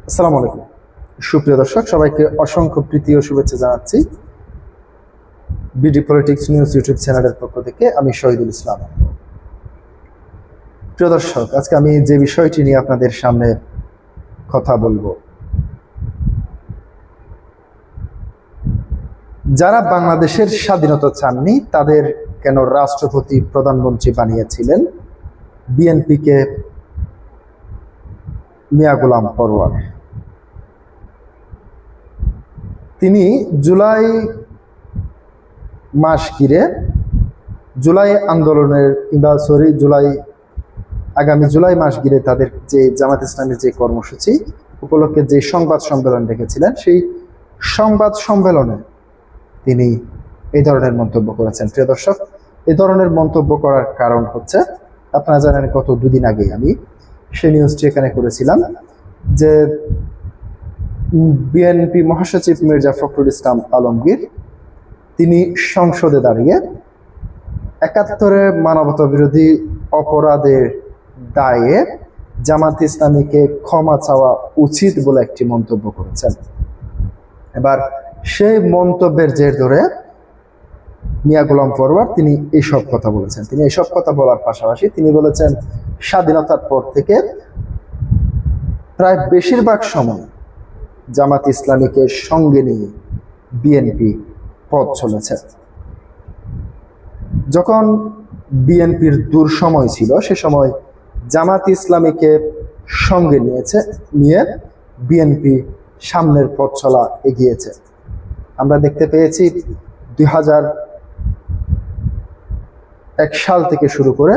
আসসালামু আলাইকুম সুপ্রিয় দর্শক, সবাইকে অসংখ্য প্রীতি ও শুভেচ্ছা জানাচ্ছি। বিডি পলিটিক্স নিউজ ইউটিউব চ্যানেলের পক্ষ থেকে আমি শহীদুল ইসলাম। প্রিয় দর্শক, আজকে আমি যে বিষয়টি নিয়ে আপনাদের সামনে কথা বলবো, যারা বাংলাদেশের স্বাধীনতা চাননি তাদের কেন রাষ্ট্রপতি প্রধানমন্ত্রী বানিয়েছিলেন বিএনপিকে মিয়া গোলাম পরোয়ার। তিনি জুলাই আন্দোলনের আগামী জুলাই মাস ঘিরে তাদের যে জামাত ইসলামের যে কর্মসূচি উপলক্ষে যে সংবাদ সম্মেলন রেখেছিলেন, সেই সংবাদ সম্মেলনে তিনি এই ধরনের মন্তব্য করেছেন। প্রিয় দর্শক, এই ধরনের মন্তব্য করার কারণ হচ্ছে, আপনারা জানেন গত দুদিন আগে আমি সেই নিউজটি এখানে করেছিলাম যে বিএনপি মহাসচিব মির্জা ফখরুল ইসলাম আলমগীর তিনি সংসদে দাঁড়িয়ে ৭১ মানবতা বিরোধী অপরাধের দায়ে জামাত ইসলামীকে ক্ষমা চাওয়া উচিত বলে একটি মন্তব্য করেছেন। এবার সেই মন্তব্যের জের ধরে মিয়া গোলাম পরোয়ার তিনি এইসব কথা বলেছেন। তিনি এইসব কথা বলার পাশাপাশি তিনি বলেছেন, স্বাধীনতার পর থেকে প্রায় বেশিরভাগ সময় জামাত ইসলামীকে সঙ্গে নিয়ে বিএনপি পথ চলেছে। যখন বিএনপির দুঃসময় ছিল সে সময় জামাত ইসলামীকে সঙ্গে নিয়ে বিএনপি সামনের পথ চলা এগিয়েছে। আমরা দেখতে পেয়েছি ২০০১ সাল থেকে শুরু করে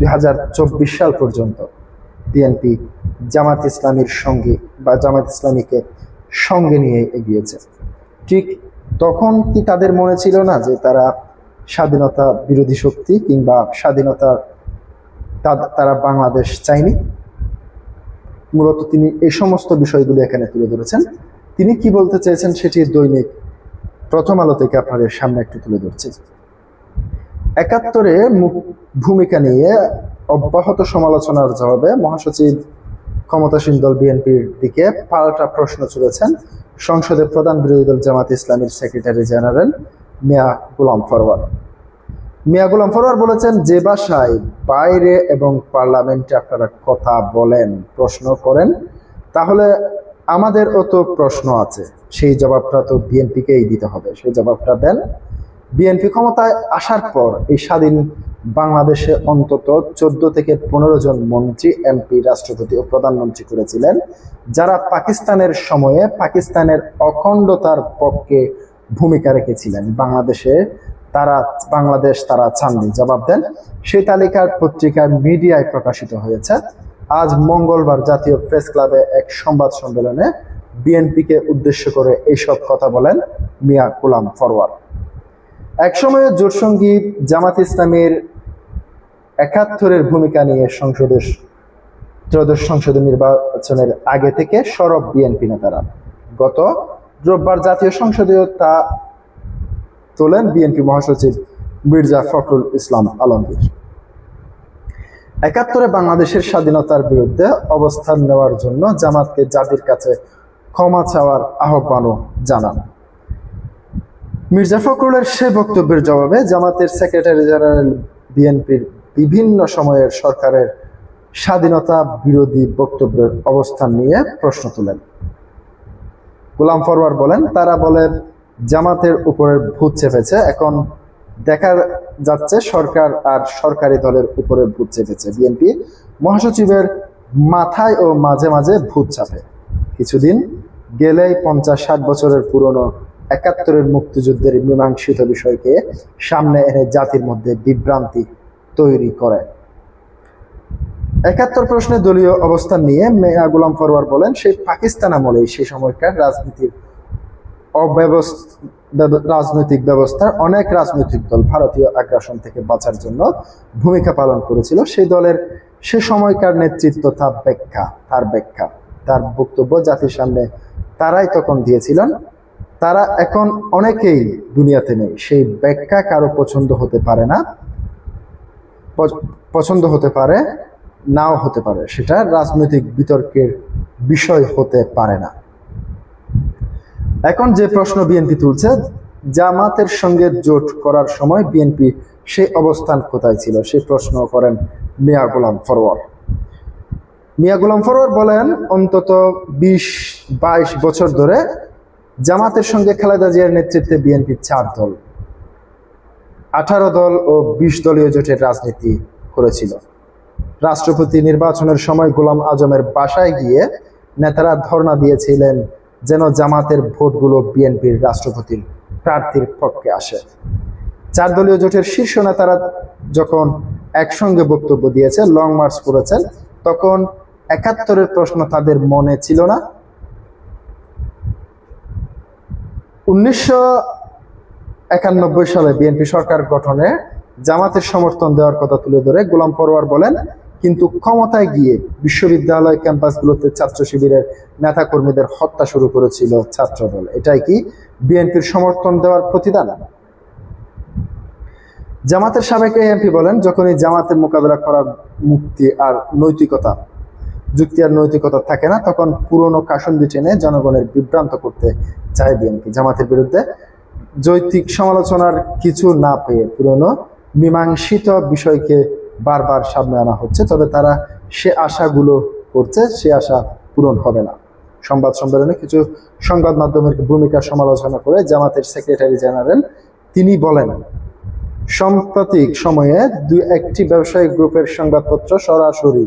২০২৪ সাল পর্যন্ত বিএনপি জামাত ইসলামীর সঙ্গে বা জামাত ইসলামীকে সঙ্গে নিয়ে এগিয়েছে। ঠিক তখন কি তাদের মনে ছিল না যে তারা স্বাধীনতা বিরোধী শক্তি কিংবা তারা বাংলাদেশ চায়নি? মূলত তিনি এই সমস্ত বিষয়গুলো এখানে তুলে ধরেছেন। তিনি কি বলতে চেয়েছেন সেটি দৈনিক প্রথম আলো থেকে আপনাদের সামনে একটু তুলে ধরছি। ৭১ ভূমিকা নিয়ে অব্যাহত সমালোচনার জবাবে মহাসচিব ক্ষমতাসীন দল বিএনপির দিকে পাল্টা প্রশ্ন ছুড়েছেন সংসদের প্রধান বিরোধী দল জামাত ইসলামীর সেক্রেটারি জেনারেল মিয়া গোলাম পরোয়ার। মিয়া গোলাম পরোয়ার বলেছেন, যে ভাষায় বাইরে এবং পার্লামেন্টে আপনারা কথা বলেন, প্রশ্ন করেন, তাহলে আমাদেরও তো প্রশ্ন আছে, সেই জবাবটা তো বিএনপিকেই দিতে হবে, সেই জবাবটা দেন। বিএনপি ক্ষমতায় আসার পর এই স্বাধীন বাংলাদেশে অন্তত 14 থেকে 15 জন মন্ত্রী, এমপি, রাষ্ট্রপতি ও প্রধানমন্ত্রী করেছিলেন, যারা পাকিস্তানের সময়ে পাকিস্তানের অখণ্ডতার পক্ষে ভূমিকা রেখেছিলেন। বাংলাদেশ তারা চাননি, জবাব দেন। সেই তালিকার পত্রিকায় মিডিয়ায় প্রকাশিত হয়েছে। আজ মঙ্গলবার জাতীয় প্রেস ক্লাবে এক সংবাদ সম্মেলনে বিএনপিকে উদ্দেশ্য করে এইসব কথা বলেন মিয়া গোলাম পরোয়ার। একসময়ে জোটসঙ্গী জামাত ইসলামীর ৭১ ভূমিকা নিয়ে ত্রয়োদশ সংসদীয় নির্বাচনের আগে থেকে সরব বিএনপি নেতারা। গত রোববার জাতীয় সংসদীয় তা তোলেন বিএনপি মহাসচিব মির্জা ফখরুল ইসলাম আলমগীর। ৭১ বাংলাদেশের স্বাধীনতার বিরুদ্ধে অবস্থান নেওয়ার জন্য জামাতকে জাতির কাছে ক্ষমা চাওয়ার আহ্বানও জানান। মির্জা ফখরুলের সে বক্তব্যের জবাবে জামাতের সেক্রেটারি জেনারেল বিএনপির বিভিন্ন সময়ের সরকারের স্বাধীনতা বিরোধী বক্তব্যের অবস্থান নিয়ে প্রশ্ন তোলেন। গোলাম পরোয়ার বলেন, তারা বলে জামাতের উপরে ভূত চেপেছে, এখন দেখা যাচ্ছে সরকার আর সরকারি দলের উপরে ভূত চেপেছে। বিএনপি মহাসচিবের মাথায় ও মাঝে মাঝে ভূত চাপে। কিছুদিন গেলেই 50-60 বছরের পুরনো ৭১ মুক্তিযুদ্ধের মীমাংসিত বিষয়কে সামনে এনে জাতির মধ্যে বিভ্রান্তি তৈরি করে। ৭১ প্রশ্নে দলীয় অবস্থান নিয়ে মিয়া গোলাম পরোয়ার বলেন, সেই পাকিস্তান আমলেই সেই সময়কার রাজনৈতিক ব্যবস্থার অনেক রাজনৈতিক দল ভারতীয় আগ্রাসন থেকে বাঁচার জন্য ভূমিকা পালন করেছিল। সেই দলের সে সময়কার নেতৃত্ব তার বক্তব্য জাতির সামনে তারাই তখন দিয়েছিলেন। তারা এখন অনেকেই দুনিয়াতে নেই। সেই ব্যাখ্যা কারো পছন্দ হতে পারে নাও হতে পারে, সেটা রাজনৈতিক বিতর্কের বিষয় হতে পারে না। এখন যে প্রশ্ন বিএনপি তুলছে, জামাতের সঙ্গে জোট করার সময় বিএনপি সেই অবস্থান কোথায় ছিল, সেই প্রশ্ন করেন মিয়া গোলাম ফরওয়ার। মিয়া গোলাম ফরওয়ার বলেন, অন্তত 20-22 বছর ধরে জামাতের সঙ্গে খালেদা জিয়ার নেতৃত্বে বিএনপি 4 দল, 18 দল ও 20 দলীয় জোটের রাজনীতি করেছিল। রাষ্ট্রপতি নির্বাচনের সময় গোলাম আজমের বাসায় গিয়ে নেতারা ধর্ণা দিয়েছিলেন যেন জামাতের ভোটগুলো বিএনপির রাষ্ট্রপতির প্রার্থীর পক্ষে আসে। 4 দলীয় জোটের শীর্ষ নেতারা যখন একসঙ্গে বক্তব্য দিয়েছে, লং মার্চ করেছেন, তখন 71-এর প্রশ্ন তাদের মনে ছিল না? 1991 সালে বিএনপি সরকার গঠনে জামাতের সমর্থন দেওয়ার কথা তুলে ধরে গোলাম পরোয়ার বলেন, কিন্তু ক্ষমতায় গিয়ে বিশ্ববিদ্যালয় ক্যাম্পাসগুলোতে ছাত্র শিবিরের নেতাকর্মীদের হত্যা শুরু করেছিল ছাত্রদল। এটাই কি বিএনপির সমর্থন দেওয়ার প্রতিদান? জামাতের সাবেক এমপি বলেন, যখনই জামাতের মোকাবেলা করার যুক্তি আর নৈতিকতা থাকে না, তখন পুরনো কাসন্দি টেনে জনগণের বিভ্রান্ত করতে চায় বিএনপি। জামাতের বিরুদ্ধে যৌক্তিক সমালোচনার কিছু না পেয়ে পুরনো মীমাংসিত বিষয়কে বারবার সামনে আনা হচ্ছে, তবে তারা সে আশাগুলো করছে, সে আশা পূরণ হবে না। সংবাদ সম্মেলনে কিছু সংবাদ মাধ্যমের ভূমিকা সমালোচনা করে জামাতের সেক্রেটারি জেনারেল তিনি বলেন, সাম্প্রতিক সময়ে 2-1টি ব্যবসায়িক গ্রুপের সংবাদপত্র সরাসরি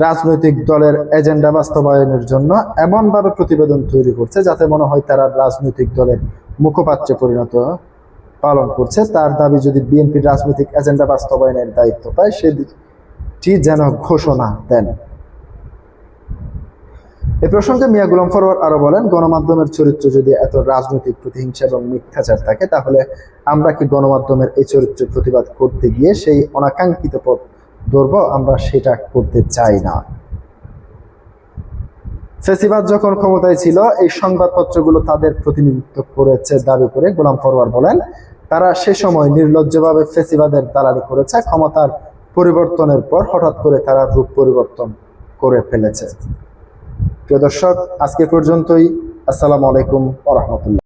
রাজনৈতিক দলের এজেন্ডা বাস্তবায়নের জন্য এমনভাবে প্রতিবেদন তৈরি করছে যাতে মনে হয় তারা রাজনৈতিক দলের মুখপাত্রে পরিণত পালন করছে। তার দাবি, যদি বিএনপির রাজনৈতিক এজেন্ডা বাস্তবায়নের দায়িত্ব পায় সেটি যেন ঘোষণা দেন। এ প্রসঙ্গে মিয়া গোলাম ফরওয়ার আরো বলেন, গণমাধ্যমের চরিত্র যদি এত রাজনৈতিক প্রতিহিংসা এবং মিথ্যাচার থাকে, তাহলে আমরা কি গণমাধ্যমের এই চরিত্রের প্রতিবাদ করতে গিয়ে সেই অনাকাঙ্ক্ষিত পথ ধরব? আমরা সেটা করতে চাই না। ফেসিবাদ যখন ক্ষমতায় ছিল, এই সংবাদপত্রগুলো তাদের প্রতিনিধিত্ব করেছে দাবি করে গোলাম ফরওয়ার বলেন, তারা সে সময় নির্লজ্জভাবে ফেসিবাদের দালালি করেছে। ক্ষমতার পরিবর্তনের পর হঠাৎ করে তারা রূপ পরিবর্তন করে ফেলেছে। প্রিয় দর্শক, আজকে পর্যন্তই। আসসালামু আলাইকুম ওয়া রাহমাতুল্লাহ।